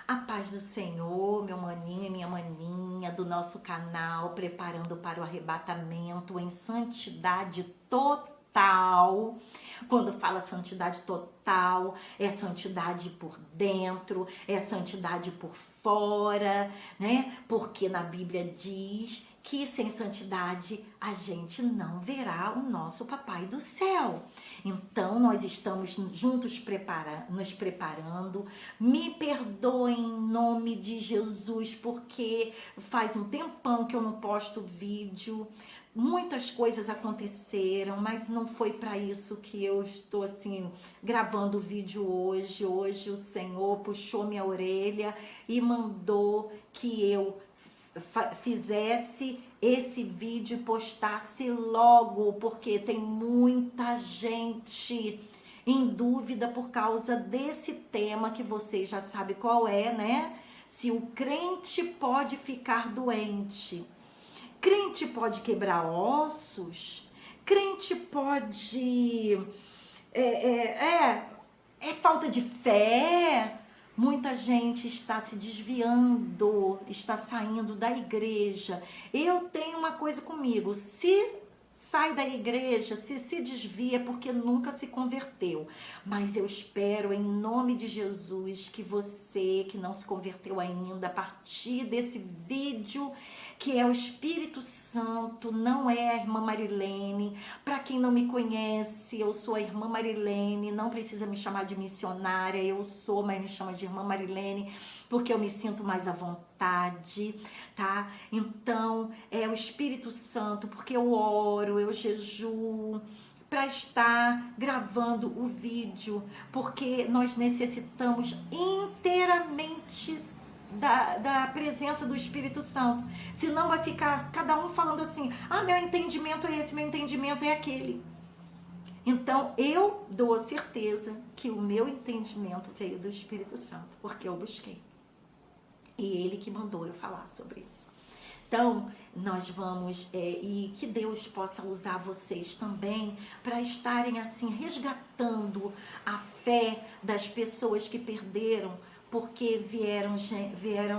A paz do Senhor, meu maninho e minha maninha do nosso canal, preparando para o arrebatamento em santidade total. Quando fala santidade total, é santidade por dentro, é santidade por fora, né? Porque na Bíblia diz que sem santidade a gente não verá o nosso Papai do céu. Então nós estamos juntos nos preparando. Me perdoem em nome de Jesus, porque faz um tempão que eu não posto vídeo. Muitas coisas aconteceram, mas não foi para isso que eu estou assim gravando o vídeo hoje. Hoje o Senhor puxou minha orelha e mandou que eu fizesse esse vídeo e postasse logo, porque tem muita gente em dúvida por causa desse tema que você já sabe qual é, né? Se o crente pode ficar doente, crente pode quebrar ossos, crente pode é falta de fé. Muita gente está se desviando, está saindo da igreja. Eu tenho uma coisa comigo: se sai da igreja, se desvia, porque nunca se converteu. Mas eu espero, em nome de Jesus, que você que não se converteu ainda, a partir desse vídeo, que é o Espírito Santo, não é a irmã Marilene. Para quem não me conhece, eu sou a irmã Marilene, não precisa me chamar de missionária, eu sou, mas me chama de irmã Marilene, porque eu me sinto mais à vontade, tá? Então, é o Espírito Santo, porque eu oro, eu jejuo, para estar gravando o vídeo, porque nós necessitamos inteiramente da presença do Espírito Santo. Senão vai ficar cada um falando assim: ah, meu entendimento é esse, meu entendimento é aquele. Então eu dou certeza que o meu entendimento veio do Espírito Santo, porque eu busquei. E ele que mandou eu falar sobre isso. Então, nós vamos, e que Deus possa usar vocês também para estarem assim, resgatando a fé das pessoas que perderam, porque vieram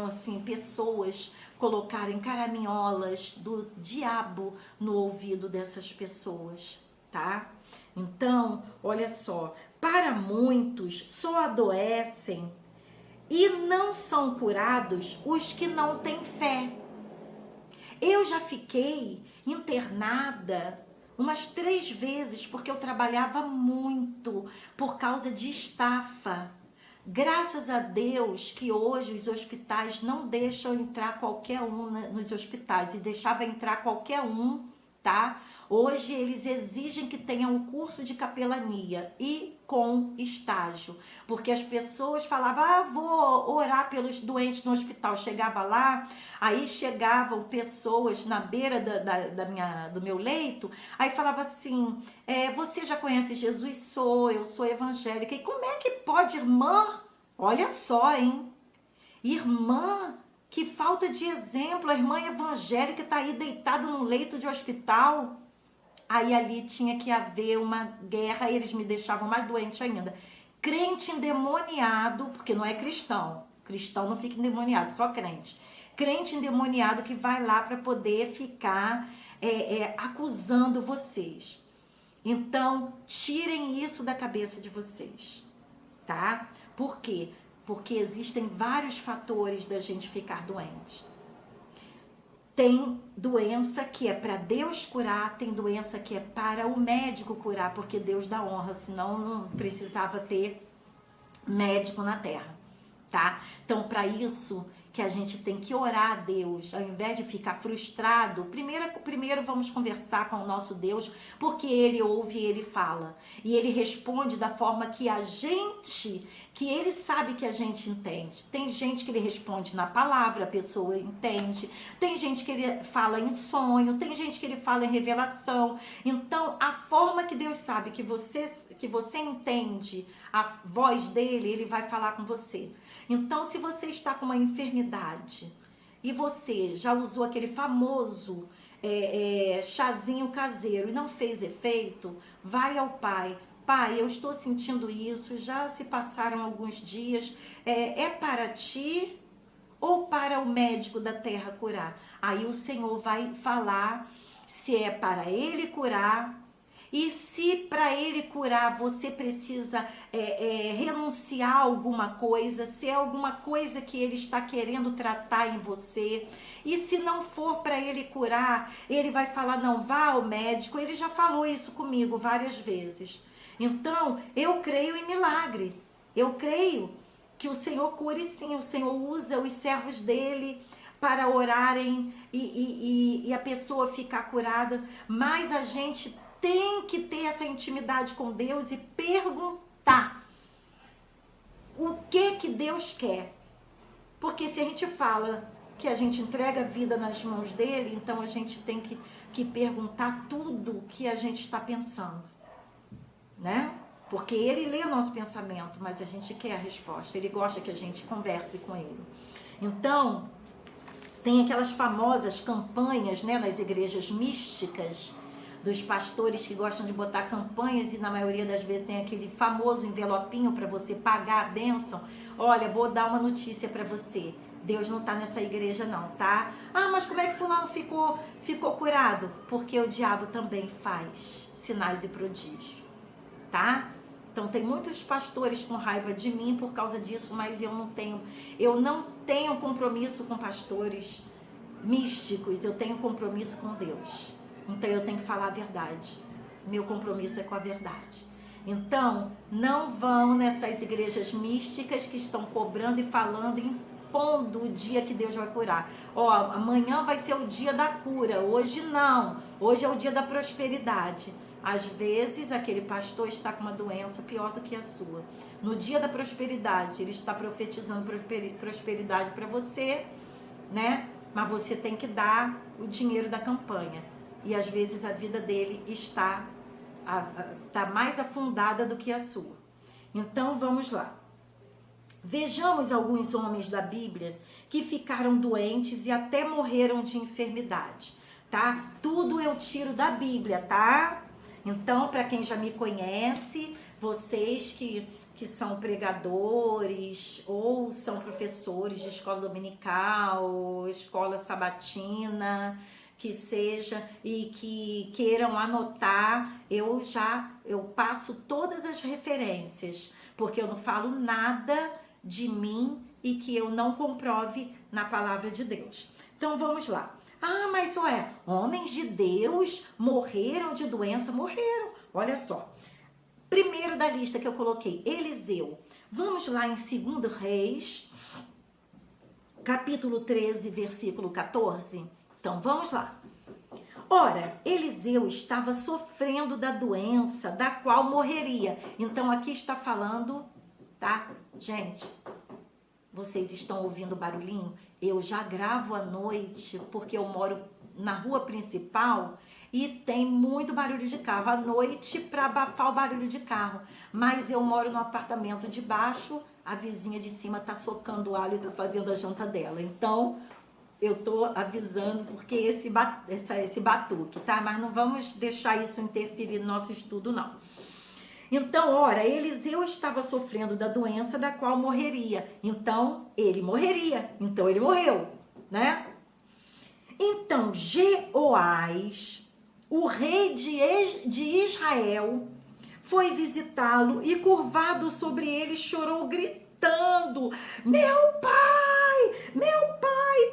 assim, pessoas colocarem caraminholas do diabo no ouvido dessas pessoas, tá? Então, olha só, para muitos só adoecem e não são curados os que não têm fé. Eu já fiquei internada umas 3 vezes porque eu trabalhava muito por causa de estafa. Graças a Deus que hoje os hospitais não deixam entrar qualquer um nos hospitais, e deixava entrar qualquer um, tá? Hoje eles exigem que tenha um curso de capelania e com estágio, porque as pessoas falavam: ah, vou orar pelos doentes no hospital. Chegava lá, aí chegavam pessoas na beira do meu leito, aí falava assim: você já conhece Jesus? Eu sou evangélica. E como é que pode, irmã? Olha só, hein? Irmã, que falta de exemplo, a irmã evangélica está aí deitada num leito de hospital. Aí ali tinha que haver uma guerra e eles me deixavam mais doente ainda. Crente endemoniado, porque não é cristão. Cristão não fica endemoniado, só crente. Crente endemoniado que vai lá para poder ficar acusando vocês. Então, tirem isso da cabeça de vocês, tá? Por quê? Porque existem vários fatores da gente ficar doente. Tem doença que é para Deus curar, tem doença que é para o médico curar, porque Deus dá honra, senão não precisava ter médico na terra, tá? Então, para isso que a gente tem que orar a Deus, ao invés de ficar frustrado, primeiro vamos conversar com o nosso Deus, porque Ele ouve e Ele fala, e Ele responde da forma que que Ele sabe que a gente entende. Tem gente que Ele responde na palavra, a pessoa entende, tem gente que Ele fala em sonho, tem gente que Ele fala em revelação. Então, a forma que Deus sabe que você entende a voz dEle, Ele vai falar com você. Então, se você está com uma enfermidade e você já usou aquele famoso chazinho caseiro e não fez efeito, vai ao Pai, pai, eu estou sentindo isso, já se passaram alguns dias, é para ti ou para o médico da terra curar? Aí o Senhor vai falar se é para ele curar, e se para ele curar você precisa renunciar a alguma coisa, se é alguma coisa que ele está querendo tratar em você. E se não for para ele curar, ele vai falar, não, vá ao médico. Ele já falou isso comigo várias vezes. Então, eu creio em milagre. Eu creio que o Senhor cure sim. O Senhor usa os servos dele para orarem e a pessoa ficar curada. Mas a gente tem que ter essa intimidade com Deus e perguntar o que Deus quer. Porque se a gente fala que a gente entrega a vida nas mãos dele, então a gente tem que perguntar tudo o que a gente está pensando, né? Porque ele lê o nosso pensamento, mas a gente quer a resposta. Ele gosta que a gente converse com ele. Então, tem aquelas famosas campanhas, né, nas igrejas místicas, dos pastores que gostam de botar campanhas e na maioria das vezes tem aquele famoso envelopinho para você pagar a bênção. Olha, vou dar uma notícia para você. Deus não está nessa igreja não, tá? Ah, mas como é que fulano ficou curado? Porque o diabo também faz sinais e prodígios, tá? Então tem muitos pastores com raiva de mim por causa disso, mas eu não tenho compromisso com pastores místicos, eu tenho compromisso com Deus. Então eu tenho que falar a verdade. Meu compromisso é com a verdade. Então, não vão nessas igrejas místicas que estão cobrando e falando, impondo o dia que Deus vai curar. Ó, amanhã vai ser o dia da cura, hoje não. Hoje é o dia da prosperidade. Às vezes, aquele pastor está com uma doença pior do que a sua. No dia da prosperidade, ele está profetizando prosperidade para você, né? Mas você tem que dar o dinheiro da campanha. E às vezes a vida dele está mais afundada do que a sua. Então vamos lá. Vejamos alguns homens da Bíblia que ficaram doentes e até morreram de enfermidade, tá? Tudo eu tiro da Bíblia, tá? Então, para quem já me conhece, vocês que são pregadores ou são professores de escola dominical, escola sabatina, que seja, e que queiram anotar, eu passo todas as referências, porque eu não falo nada de mim e que eu não comprove na palavra de Deus. Então vamos lá. Ah, mas homens de Deus morreram de doença? Morreram, olha só. Primeiro da lista que eu coloquei, Eliseu. Vamos lá em 2 Reis, capítulo 13, versículo 14. Então, vamos lá. Ora, Eliseu estava sofrendo da doença da qual morreria. Então, aqui está falando, tá? Gente, vocês estão ouvindo barulhinho? Eu já gravo à noite, porque eu moro na rua principal e tem muito barulho de carro. À noite, para abafar o barulho de carro. Mas eu moro no apartamento de baixo, a vizinha de cima tá socando alho e tá fazendo a janta dela. Então, eu tô avisando porque esse batuque, tá? Mas não vamos deixar isso interferir no nosso estudo, não. Então, ora, Eliseu estava sofrendo da doença da qual morreria. Então, ele morreria. Então, ele morreu, né? Então, Jeoás, o rei de Israel, foi visitá-lo e, curvado sobre ele, chorou, gritando: meu pai,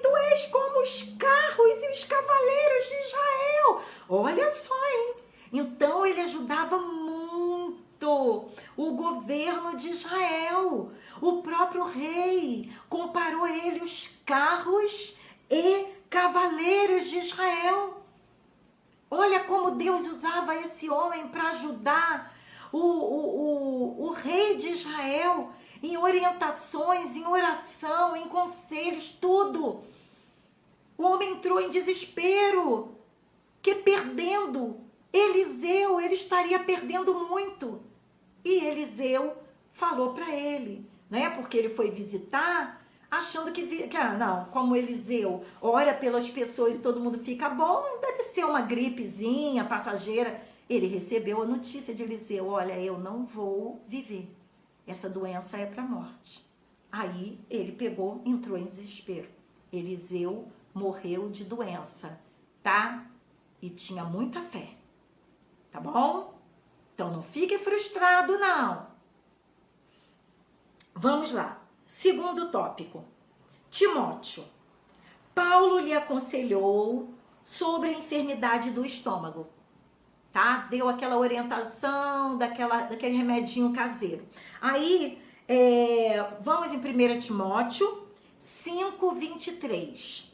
tu és como os carros e os cavaleiros de Israel. Olha só, hein? Então, ele ajudava muito o governo de Israel. O próprio rei comparou ele os carros e cavaleiros de Israel. Olha como Deus usava esse homem para ajudar o rei de Israel em orientações, em oração, em conselhos, tudo. O homem entrou em desespero, que perdendo Eliseu, ele estaria perdendo muito. E Eliseu falou para ele, né? Porque ele foi visitar, achando que não, como Eliseu ora pelas pessoas e todo mundo fica bom, deve ser uma gripezinha passageira. Ele recebeu a notícia de Eliseu, olha, eu não vou viver. Essa doença é para a morte. Aí ele pegou, entrou em desespero. Eliseu morreu de doença, tá? E tinha muita fé, tá bom? Então não fique frustrado, não. Vamos lá. Segundo tópico. Timóteo. Paulo lhe aconselhou sobre a enfermidade do estômago, tá? Deu aquela orientação, daquele remedinho caseiro. Aí, vamos em 1 Timóteo 5:23.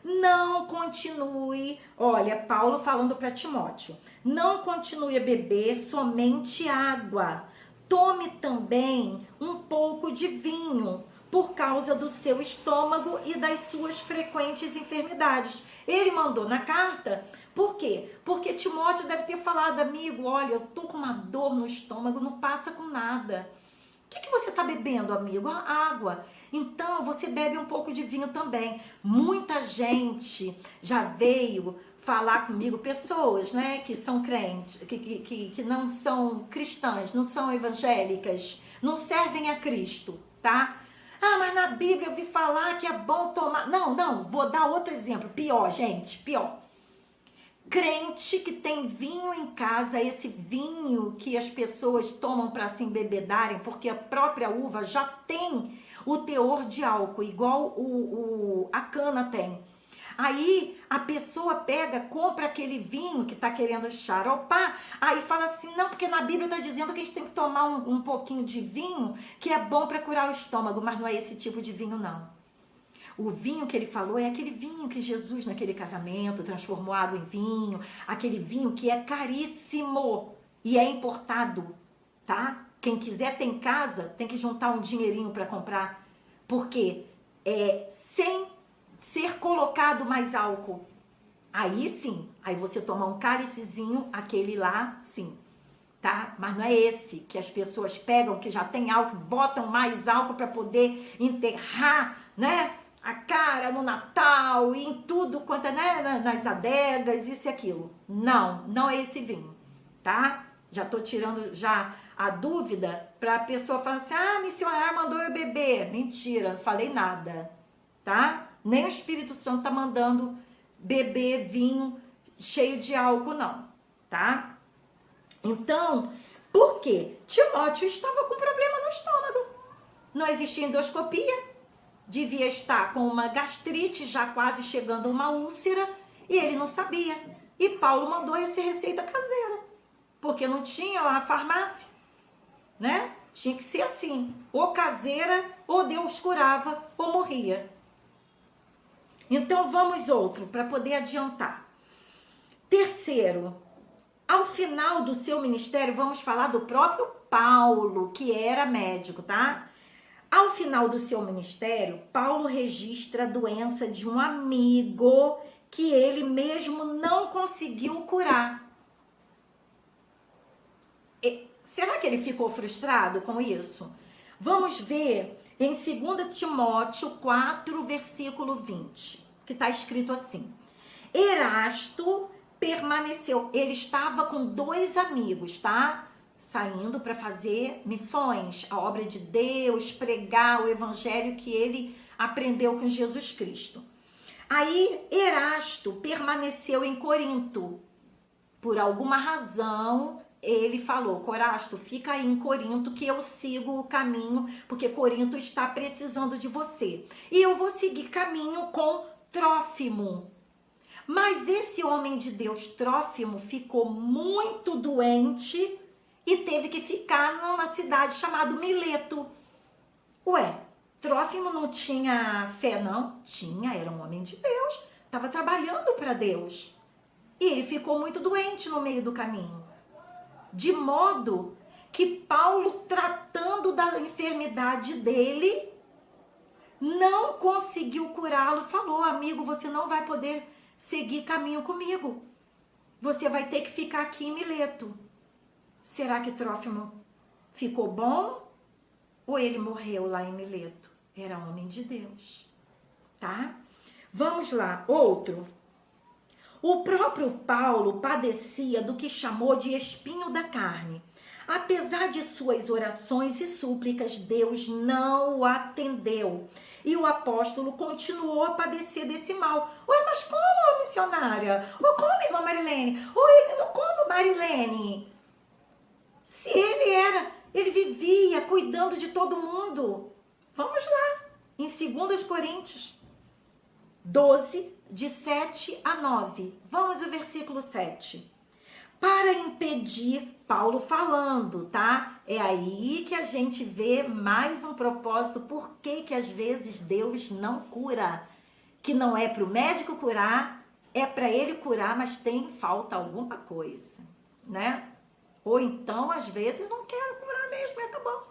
Não continue, olha, Paulo falando para Timóteo, não continue a beber somente água. Tome também um pouco de vinho, por causa do seu estômago e das suas frequentes enfermidades. Ele mandou na carta, por quê? Porque Timóteo deve ter falado, amigo, olha, eu tô com uma dor no estômago, não passa com nada. O que você tá bebendo, amigo? Água. Então, você bebe um pouco de vinho também. Muita gente já veio falar comigo, pessoas, né, que são crentes, que não são cristãs, não são evangélicas, não servem a Cristo, tá? Ah, mas na Bíblia eu vi falar que é bom tomar... Não, vou dar outro exemplo. Pior, gente, pior. Crente que tem vinho em casa, esse vinho que as pessoas tomam para se embebedarem, porque a própria uva já tem o teor de álcool, igual a cana tem. Aí a pessoa pega, compra aquele vinho que tá querendo xaropar, aí fala assim, não, porque na Bíblia tá dizendo que a gente tem que tomar um pouquinho de vinho, que é bom para curar o estômago, mas não é esse tipo de vinho, não. O vinho que ele falou é aquele vinho que Jesus, naquele casamento, transformou água em vinho, aquele vinho que é caríssimo e é importado, tá? Quem quiser ter em casa, tem que juntar um dinheirinho para comprar, porque sem ser colocado mais álcool. Aí sim, aí você toma um cálicezinho, aquele lá, sim, tá? Mas não é esse que as pessoas pegam, que já tem álcool, botam mais álcool para poder enterrar, né? A cara no Natal e em tudo quanto é, né? Nas adegas, isso e aquilo. Não é esse vinho, tá? Já tô tirando já a dúvida pra pessoa falar assim, ah, missionário mandou eu beber. Mentira, não falei nada, tá? Nem o Espírito Santo tá mandando beber vinho cheio de álcool, não, tá? Então, por quê? Timóteo estava com problema no estômago. Não existia endoscopia, devia estar com uma gastrite, já quase chegando a uma úlcera, e ele não sabia. E Paulo mandou essa receita caseira, porque não tinha a farmácia, né? Tinha que ser assim, ou caseira, ou Deus curava, ou morria. Então, vamos outro, para poder adiantar. Terceiro, ao final do seu ministério, vamos falar do próprio Paulo, que era médico, tá? Ao final do seu ministério, Paulo registra a doença de um amigo que ele mesmo não conseguiu curar. Será que ele ficou frustrado com isso? Vamos ver em 2 Timóteo 4, versículo 20, que está escrito assim. Erasto permaneceu, ele estava com 2 amigos, tá? Saindo para fazer missões, a obra de Deus, pregar o evangelho que ele aprendeu com Jesus Cristo. Aí Erasto permaneceu em Corinto. Por alguma razão, ele falou, Erasto, fica aí em Corinto que eu sigo o caminho, porque Corinto está precisando de você. E eu vou seguir caminho com Trófimo. Mas esse homem de Deus, Trófimo, ficou muito doente e teve que ficar numa cidade chamada Mileto. Ué, Trófimo não tinha fé, não? Tinha, era um homem de Deus, estava trabalhando para Deus. E ele ficou muito doente no meio do caminho. De modo que Paulo, tratando da enfermidade dele, não conseguiu curá-lo. Falou, amigo, você não vai poder seguir caminho comigo. Você vai ter que ficar aqui em Mileto. Será que Trófimo ficou bom? Ou ele morreu lá em Mileto? Era homem de Deus, tá? Vamos lá, outro. O próprio Paulo padecia do que chamou de espinho da carne. Apesar de suas orações e súplicas, Deus não o atendeu. E o apóstolo continuou a padecer desse mal. Ué, mas como, missionária? Ou como, irmã Marilene? Ou como, Marilene? Se ele vivia cuidando de todo mundo. Vamos lá, em 2 Coríntios 12, de 7 a 9. Vamos ao versículo 7. Para impedir, Paulo falando, tá? É aí que a gente vê mais um propósito. Por que às vezes Deus não cura? Que não é para o médico curar, é para ele curar, mas falta alguma coisa, né? Ou então, às vezes, não quero curar mesmo, acabou.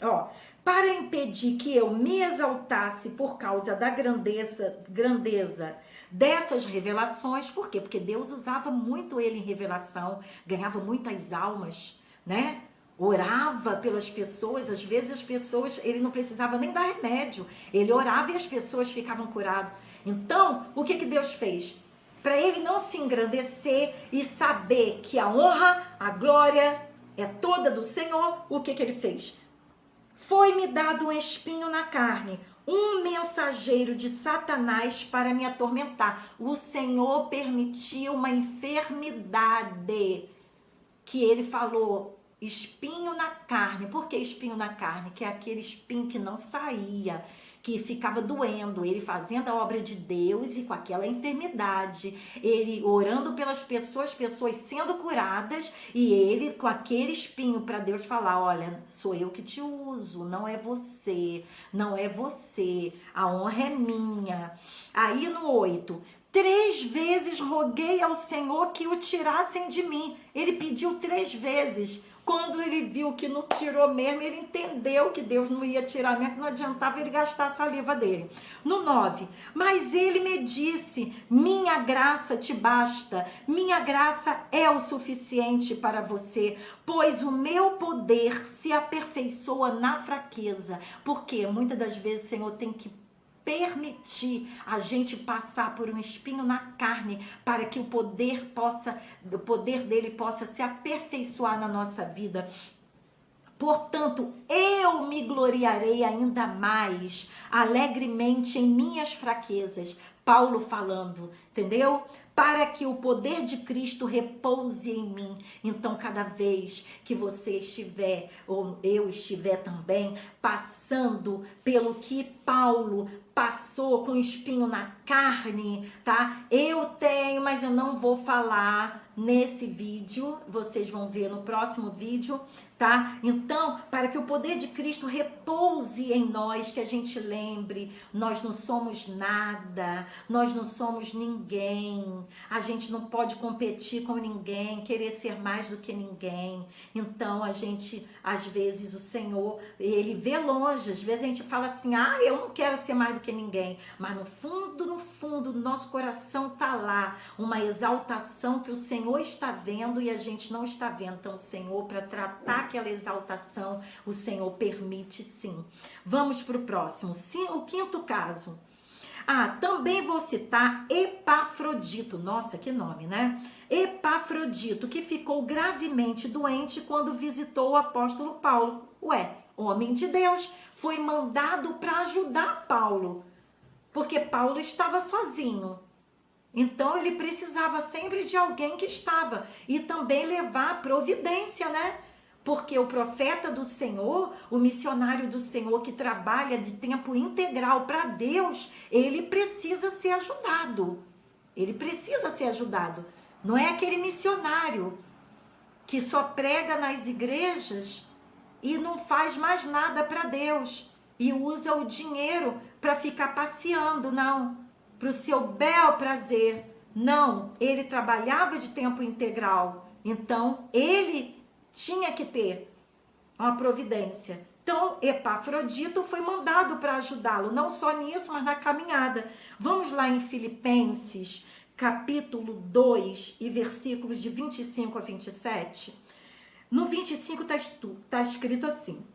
Ó, para impedir que eu me exaltasse por causa da grandeza dessas revelações. Por quê? Porque Deus usava muito ele em revelação, ganhava muitas almas, né? Orava pelas pessoas, às vezes as pessoas, ele não precisava nem dar remédio, ele orava e as pessoas ficavam curadas. Então, o que Deus fez? Para ele não se engrandecer e saber que a honra, a glória é toda do Senhor, o que ele fez? Foi-me dado um espinho na carne, um mensageiro de Satanás para me atormentar. O Senhor permitiu uma enfermidade que ele falou, espinho na carne. Por que espinho na carne? Que é aquele espinho que não saía, que ficava doendo, ele fazendo a obra de Deus e com aquela enfermidade, ele orando pelas pessoas sendo curadas e ele com aquele espinho para Deus falar, olha, sou eu que te uso, não é você, a honra é minha. Aí no 8, 3 vezes roguei ao Senhor que o tirassem de mim, ele pediu 3 vezes. Quando ele viu que não tirou mesmo, ele entendeu que Deus não ia tirar mesmo, que não adiantava ele gastar a saliva dele. No 9, mas ele me disse, minha graça te basta, minha graça é o suficiente para você, pois o meu poder se aperfeiçoa na fraqueza. Porque muitas das vezes o Senhor tem que permitir a gente passar por um espinho na carne para que o poder dele possa se aperfeiçoar na nossa vida. Portanto, eu me gloriarei ainda mais alegremente em minhas fraquezas. Paulo falando, entendeu? Para que o poder de Cristo repouse em mim. Então, cada vez que você estiver, ou eu estiver também, passando pelo que Paulo passou com espinho na carne, tá? Eu tenho, mas eu não vou falar nesse vídeo, vocês vão ver no próximo vídeo, tá? Então, para que o poder de Cristo repouse em nós, que a gente lembre, nós não somos nada, nós não somos ninguém, a gente não pode competir com ninguém, querer ser mais do que ninguém. Então, a gente, às vezes, o Senhor, ele vê longe, às vezes a gente fala assim, eu não quero ser mais do que ninguém, mas no fundo do nosso coração tá lá uma exaltação que o Senhor está vendo e a gente não está vendo. Então, o Senhor, para tratar aquela exaltação, o Senhor permite sim. Vamos para o próximo. Sim, o 5º caso. Também vou citar Epafrodito. Nossa, que nome, né? Epafrodito, que ficou gravemente doente quando visitou o apóstolo Paulo. Homem de Deus, foi mandado para ajudar Paulo, porque Paulo estava sozinho. Então, ele precisava sempre de alguém que estava. E também levar a providência, né? Porque o profeta do Senhor, o missionário do Senhor que trabalha de tempo integral para Deus, ele precisa ser ajudado. Ele precisa ser ajudado. Não é aquele missionário que só prega nas igrejas e não faz mais nada para Deus e usa o dinheiro para ficar passeando, não. Para o seu bel prazer. Não, ele trabalhava de tempo integral. Então, ele tinha que ter uma providência. Então, Epafrodito foi mandado para ajudá-lo, não só nisso, mas na caminhada. Vamos lá em Filipenses, capítulo 2, e versículos de 25 a 27. No 25 está escrito assim: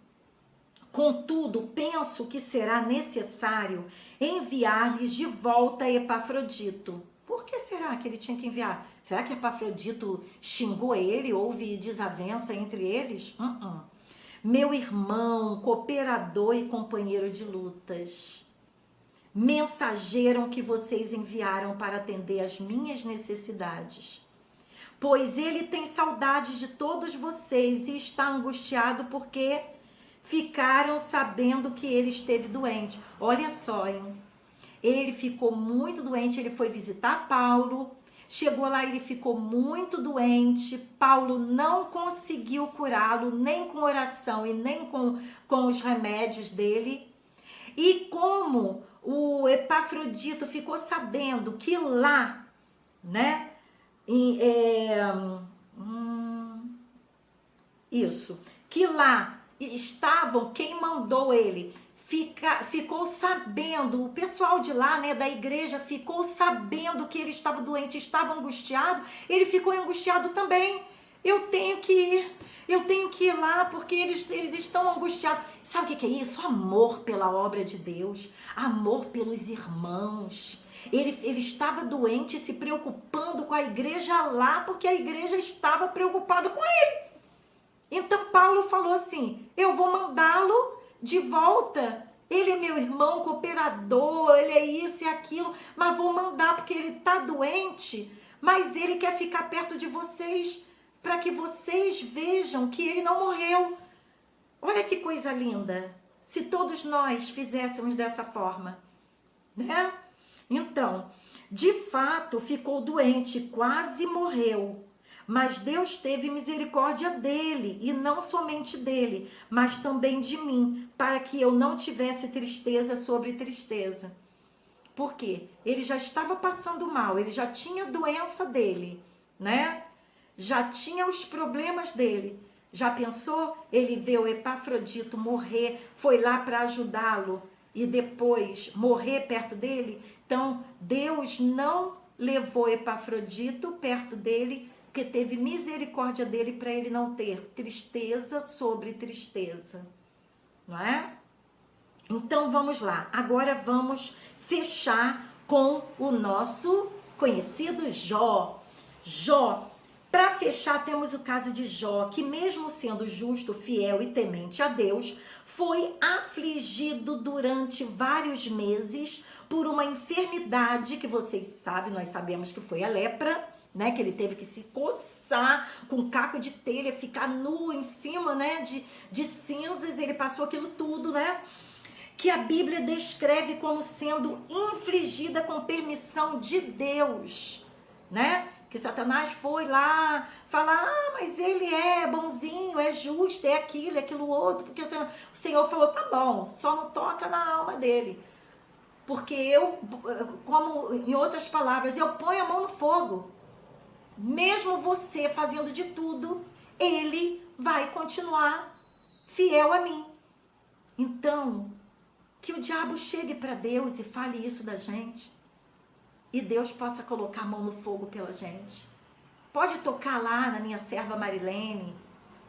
contudo, penso que será necessário enviar-lhes de volta Epafrodito. Por que será que ele tinha que enviar? Será que Epafrodito xingou ele? Houve desavença entre eles? Meu irmão, cooperador e companheiro de lutas, mensageiro que vocês enviaram para atender às minhas necessidades. Pois ele tem saudades de todos vocês e está angustiado porque ficaram sabendo que ele esteve doente. Olha só, hein? Ele ficou muito doente, ele foi visitar Paulo, chegou lá, ele ficou muito doente, Paulo não conseguiu curá-lo, nem com oração e nem com os remédios dele. E como o Epafrodito ficou sabendo que lá, né, que lá estavam, quem mandou ele, ficou sabendo, o pessoal de lá, né, da igreja, ficou sabendo que ele estava doente, estava angustiado, ele ficou angustiado também. Eu tenho que ir lá porque eles estão angustiados. Sabe o que é isso? Amor pela obra de Deus, amor pelos irmãos. Ele estava doente, se preocupando com a igreja lá, porque a igreja estava preocupada com ele. Então Paulo falou assim, eu vou mandá-lo de volta, ele é meu irmão, cooperador, ele é isso e aquilo, mas vou mandar porque ele está doente, mas ele quer ficar perto de vocês, para que vocês vejam que ele não morreu. Olha que coisa linda, se todos nós fizéssemos dessa forma, né? Então, de fato, ficou doente, quase morreu. Mas Deus teve misericórdia dele, e não somente dele, mas também de mim, para que eu não tivesse tristeza sobre tristeza. Por quê? Ele já estava passando mal, ele já tinha a doença dele, né? Já tinha os problemas dele. Já pensou? Ele vê o Epafrodito morrer, foi lá para ajudá-lo e depois morrer perto dele. Então, Deus não levou Epafrodito perto dele, porque teve misericórdia dele para ele não ter tristeza sobre tristeza, não é? Então vamos lá, agora vamos fechar com o nosso conhecido Jó. Jó, para fechar temos o caso de Jó, que mesmo sendo justo, fiel e temente a Deus, foi afligido durante vários meses por uma enfermidade que vocês sabem, nós sabemos que foi a lepra, né, que ele teve que se coçar com caco de telha, ficar nu em cima, né, de cinzas, ele passou aquilo tudo, né, que a Bíblia descreve como sendo infligida com permissão de Deus, né, que Satanás foi lá falar, mas ele é bonzinho, é justo, é aquilo outro, porque o Senhor falou, tá bom, só não toca na alma dele, porque eu, como em outras palavras, eu ponho a mão no fogo. Mesmo você fazendo de tudo, ele vai continuar fiel a mim. Então, que o diabo chegue para Deus e fale isso da gente. E Deus possa colocar a mão no fogo pela gente. Pode tocar lá na minha serva Marilene.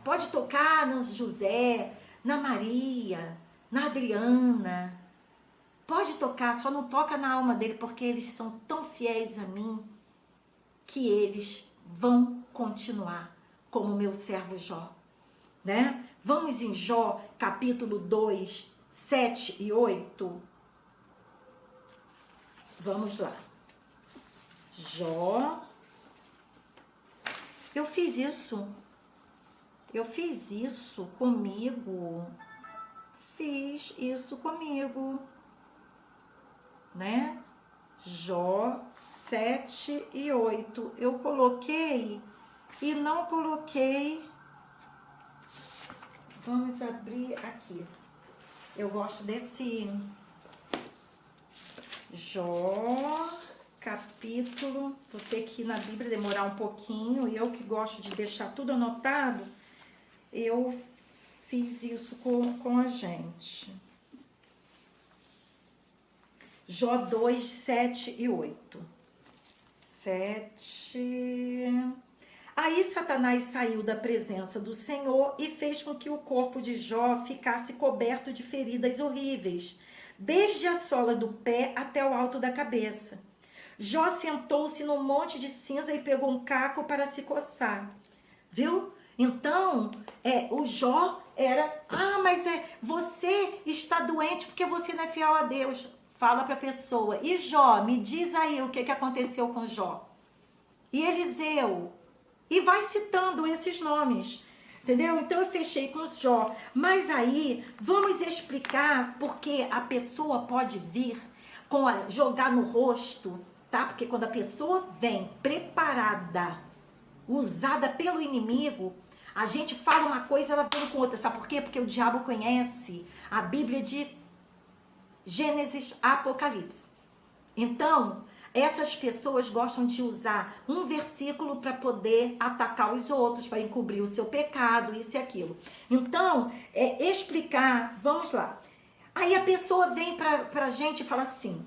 Pode tocar no José, na Maria, na Adriana. Pode tocar, só não toca na alma dele, porque eles são tão fiéis a mim, que eles vão continuar como meu servo Jó, né? Vamos em Jó, capítulo 2, 7 e 8. Vamos lá. Jó. Eu fiz isso comigo. Fiz isso comigo, né? Jó 7 e 8. Eu coloquei e não coloquei. Vamos abrir aqui. Eu gosto desse Jó, capítulo. Vou ter que ir na Bíblia, demorar um pouquinho. E eu que gosto de deixar tudo anotado, eu fiz isso com a gente. Jó 2, 7 e 8. 7. Aí Satanás saiu da presença do Senhor e fez com que o corpo de Jó ficasse coberto de feridas horríveis, desde a sola do pé até o alto da cabeça. Jó sentou-se num monte de cinza e pegou um caco para se coçar. Viu? Então, o Jó era, mas você está doente porque você não é fiel a Deus. Fala para a pessoa. E Jó, me diz aí o que aconteceu com Jó. E Eliseu. E vai citando esses nomes. Entendeu? Então eu fechei com Jó. Mas aí, vamos explicar porque a pessoa pode vir jogar no rosto, tá? Porque quando a pessoa vem preparada, usada pelo inimigo, a gente fala uma coisa, ela vem com outra. Sabe por quê? Porque o diabo conhece a Bíblia de Gênesis, Apocalipse. Então, essas pessoas gostam de usar um versículo para poder atacar os outros, para encobrir o seu pecado, isso e aquilo. Então, explicar, vamos lá. Aí a pessoa vem para a gente e fala assim,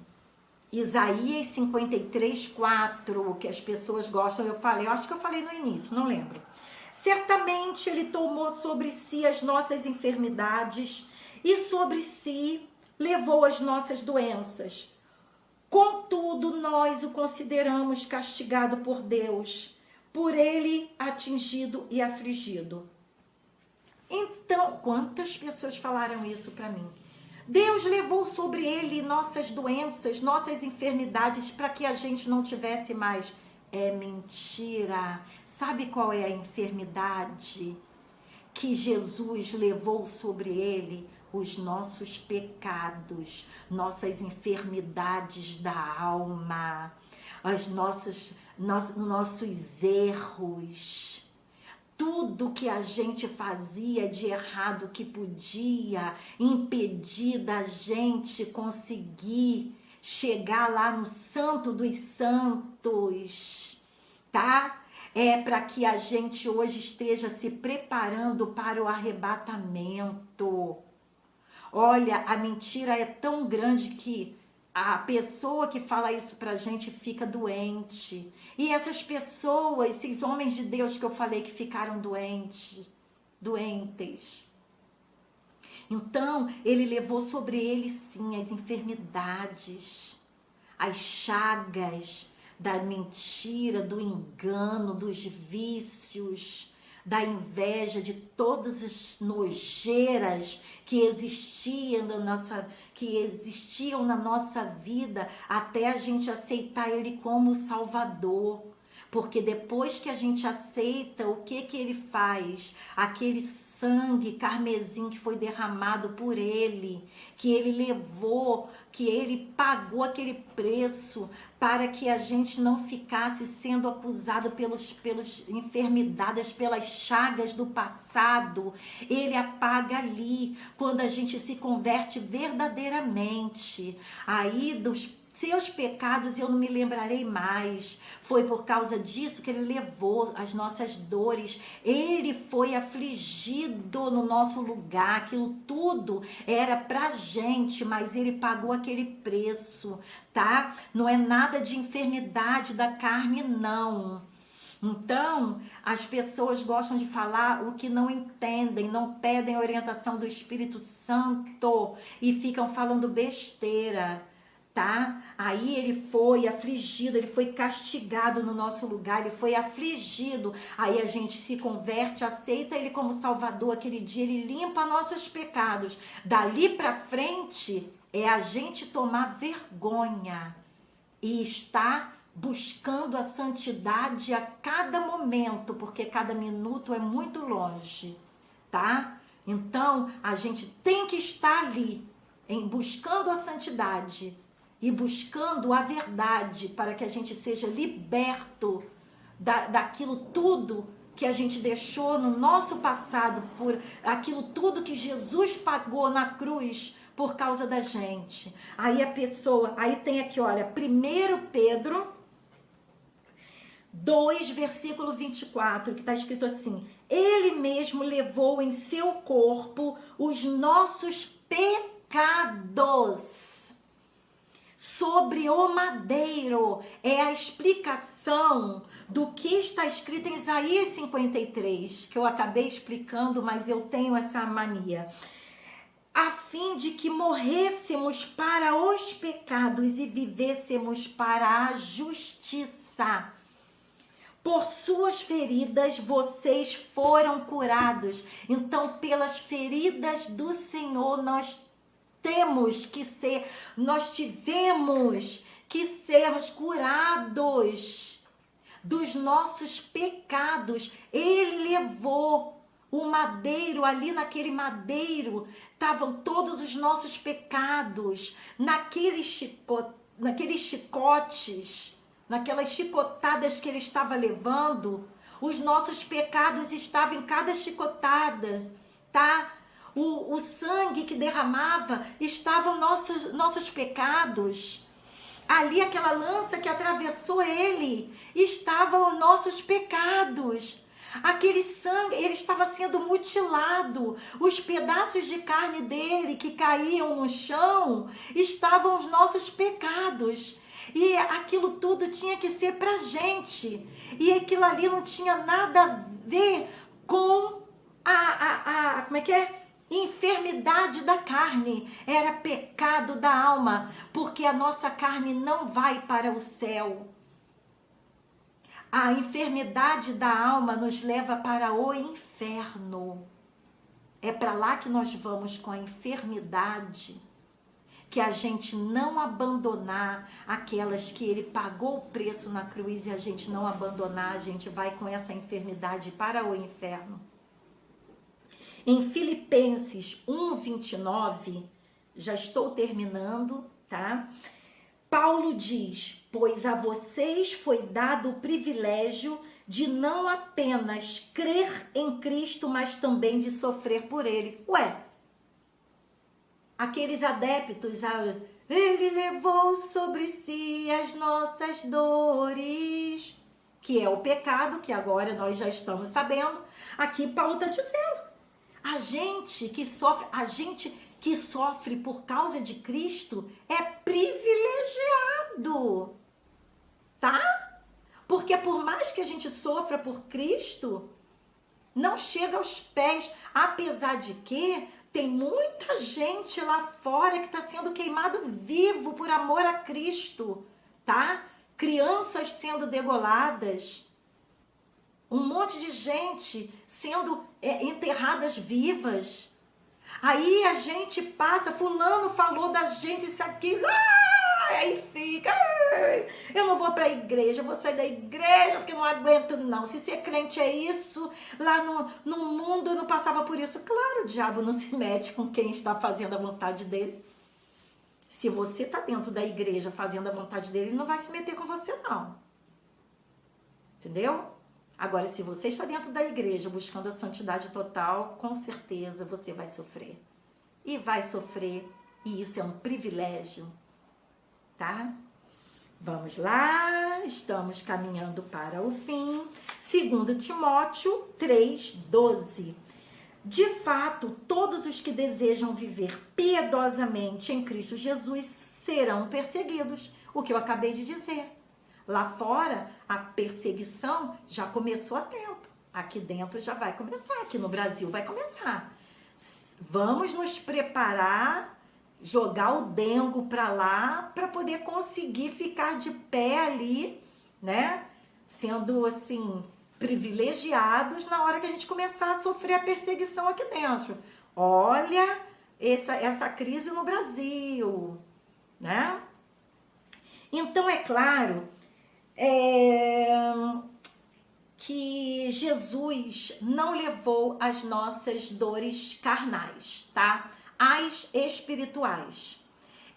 Isaías 53, 4, que as pessoas gostam, eu acho que eu falei no início, não lembro. Certamente ele tomou sobre si as nossas enfermidades e sobre si levou as nossas doenças. Contudo, nós o consideramos castigado por Deus, por ele atingido e afligido. Então, quantas pessoas falaram isso para mim? Deus levou sobre ele nossas doenças, nossas enfermidades, para que a gente não tivesse mais. É mentira. Sabe qual é a enfermidade que Jesus levou sobre ele? Os nossos pecados, nossas enfermidades da alma, nossos erros, tudo que a gente fazia de errado que podia impedir da gente conseguir chegar lá no Santo dos Santos, tá? É para que a gente hoje esteja se preparando para o arrebatamento. Olha, a mentira é tão grande que a pessoa que fala isso pra gente fica doente. E essas pessoas, esses homens de Deus que eu falei que ficaram doentes. Então, ele levou sobre ele sim as enfermidades, as chagas da mentira, do engano, dos vícios, da inveja, de todas as nojeiras que existiam na nossa vida, até a gente aceitar ele como Salvador. Porque depois que a gente aceita, o que ele faz? Aquele sangue carmesim que foi derramado por ele, que ele levou, que ele pagou aquele preço para que a gente não ficasse sendo acusado pelas enfermidades, pelas chagas do passado. Ele apaga ali, quando a gente se converte verdadeiramente. Aí dos seus pecados eu não me lembrarei mais. Foi por causa disso que ele levou as nossas dores. Ele foi afligido no nosso lugar. Aquilo tudo era pra gente, mas ele pagou aquele preço, tá? Não é nada de enfermidade da carne, não. Então, as pessoas gostam de falar o que não entendem, não pedem orientação do Espírito Santo e ficam falando besteira. Tá? Aí ele foi afligido, ele foi castigado no nosso lugar, ele foi afligido. Aí a gente se converte, aceita ele como Salvador. Aquele dia ele limpa nossos pecados. Dali pra frente é a gente tomar vergonha e estar buscando a santidade a cada momento, porque cada minuto é muito longe, tá? Então a gente tem que estar ali buscando a santidade e buscando a verdade, para que a gente seja liberto daquilo tudo que a gente deixou no nosso passado, por aquilo tudo que Jesus pagou na cruz por causa da gente. Aí a pessoa, aí tem aqui, olha, 1 Pedro 2, versículo 24, que está escrito assim: ele mesmo levou em seu corpo os nossos pecados sobre o madeiro. É a explicação do que está escrito em Isaías 53, que eu acabei explicando, mas eu tenho essa mania. a fim de que morrêssemos para os pecados e vivêssemos para a justiça. Por suas feridas vocês foram curados. Então, pelas feridas do Senhor, nós tivemos que sermos curados dos nossos pecados. Ele levou o madeiro, ali naquele madeiro estavam todos os nossos pecados, naqueles chicotes, naquelas chicotadas que ele estava levando, os nossos pecados estavam em cada chicotada, tá? O sangue que derramava estavam nossos pecados. Ali, aquela lança que atravessou ele, estavam os nossos pecados. Aquele sangue, ele estava sendo mutilado. Os pedaços de carne dele que caíam no chão estavam os nossos pecados. E aquilo tudo tinha que ser pra gente. E aquilo ali não tinha nada a ver com como é que é? Enfermidade da carne. Era pecado da alma, porque a nossa carne não vai para o céu. A enfermidade da alma nos leva para o inferno. É para lá que nós vamos com a enfermidade. Que a gente não abandonar aquelas que ele pagou o preço na cruz e a gente não abandonar, a gente vai com essa enfermidade para o inferno. Em Filipenses 1:29, já estou terminando, tá? Paulo diz: pois a vocês foi dado o privilégio de não apenas crer em Cristo, mas também de sofrer por ele. Ué, aqueles adeptos, ele levou sobre si as nossas dores, que é o pecado, que agora nós já estamos sabendo. Aqui Paulo está dizendo, a gente que sofre por causa de Cristo é privilegiado, tá? Porque por mais que a gente sofra por Cristo, não chega aos pés, apesar de que tem muita gente lá fora que está sendo queimado vivo por amor a Cristo, tá? Crianças sendo degoladas, um monte de gente sendo enterradas vivas. Aí a gente passa, fulano falou da gente isso aqui, aí fica, eu não vou para a igreja, eu vou sair da igreja porque não aguento não. Se ser crente é isso, lá no mundo eu não passava por isso. Claro, o diabo não se mete com quem está fazendo a vontade dele. Se você está dentro da igreja fazendo a vontade dele, ele não vai se meter com você não. Entendeu? Agora, se você está dentro da igreja buscando a santidade total, com certeza você vai sofrer. E vai sofrer, e isso é um privilégio, tá? Vamos lá, estamos caminhando para o fim. 2 Timóteo 3:12. De fato, todos os que desejam viver piedosamente em Cristo Jesus serão perseguidos. O que eu acabei de dizer. Lá fora, a perseguição já começou há tempo. Aqui dentro já vai começar. Aqui no Brasil vai começar. Vamos nos preparar, jogar o dengo para lá, para poder conseguir ficar de pé ali, né? Sendo, assim, privilegiados na hora que a gente começar a sofrer a perseguição aqui dentro. Olha essa crise no Brasil, né? Então, é claro que Jesus não levou as nossas dores carnais, tá? As espirituais.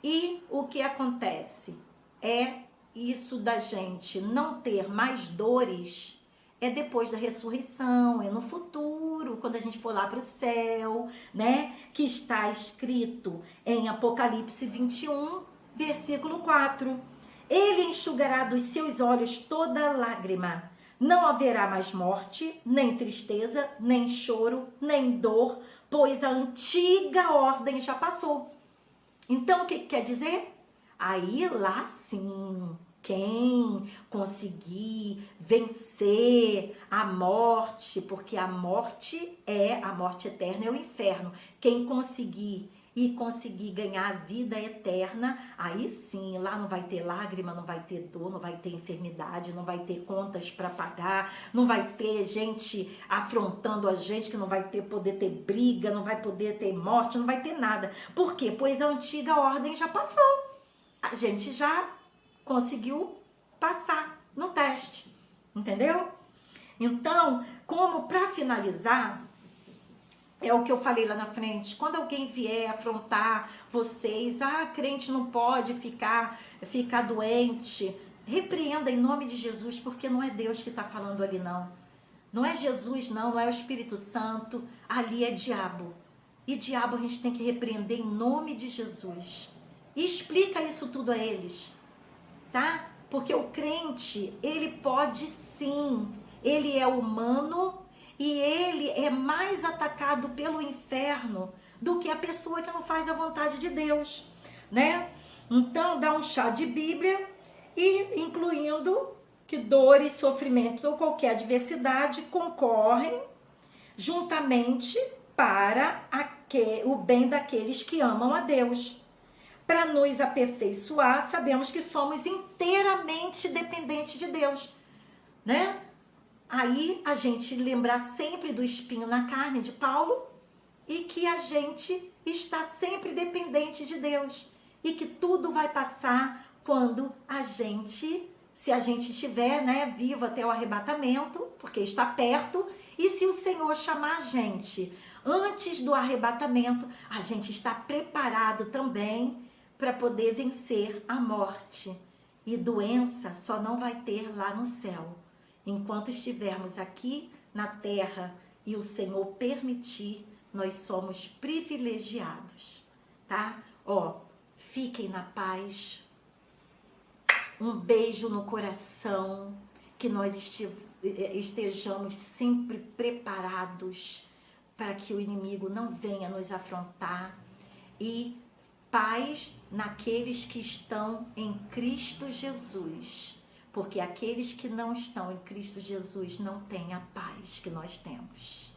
E o que acontece é isso da gente não ter mais dores é depois da ressurreição, é no futuro, quando a gente for lá para o céu, né? Que está escrito em Apocalipse 21, versículo 4. Ele enxugará dos seus olhos toda lágrima. Não haverá mais morte, nem tristeza, nem choro, nem dor, pois a antiga ordem já passou. Então, o que quer dizer? Aí lá sim, quem conseguir vencer a morte, porque a morte eterna é o inferno. Quem conseguir e conseguir ganhar a vida eterna, aí sim, lá não vai ter lágrima, não vai ter dor, não vai ter enfermidade, não vai ter contas para pagar, não vai ter gente afrontando a gente, que não vai poder ter briga, não vai poder ter morte, não vai ter nada. Por quê? Pois a antiga ordem já passou. A gente já conseguiu passar no teste, entendeu? Então, como para finalizar, é o que eu falei lá na frente, quando alguém vier afrontar vocês, crente não pode ficar doente, repreenda em nome de Jesus, porque não é Deus que está falando ali não. Não é Jesus não, não é o Espírito Santo, ali é diabo. E diabo a gente tem que repreender em nome de Jesus. E explica isso tudo a eles, tá? Porque o crente, ele pode sim, ele é humano e ele é mais atacado pelo inferno do que a pessoa que não faz a vontade de Deus, né? Então, dá um chá de Bíblia e incluindo que dor e sofrimento ou qualquer adversidade concorrem juntamente para o bem daqueles que amam a Deus. Para nos aperfeiçoar, sabemos que somos inteiramente dependentes de Deus, né? Aí a gente lembrar sempre do espinho na carne de Paulo e que a gente está sempre dependente de Deus e que tudo vai passar quando se a gente estiver, né, vivo até o arrebatamento, porque está perto, e se o Senhor chamar a gente antes do arrebatamento, a gente está preparado também para poder vencer a morte. E doença só não vai ter lá no céu. Enquanto estivermos aqui na terra e o Senhor permitir, nós somos privilegiados, tá? Fiquem na paz. Um beijo no coração, que nós estejamos sempre preparados para que o inimigo não venha nos afrontar. E paz naqueles que estão em Cristo Jesus, porque aqueles que não estão em Cristo Jesus não têm a paz que nós temos.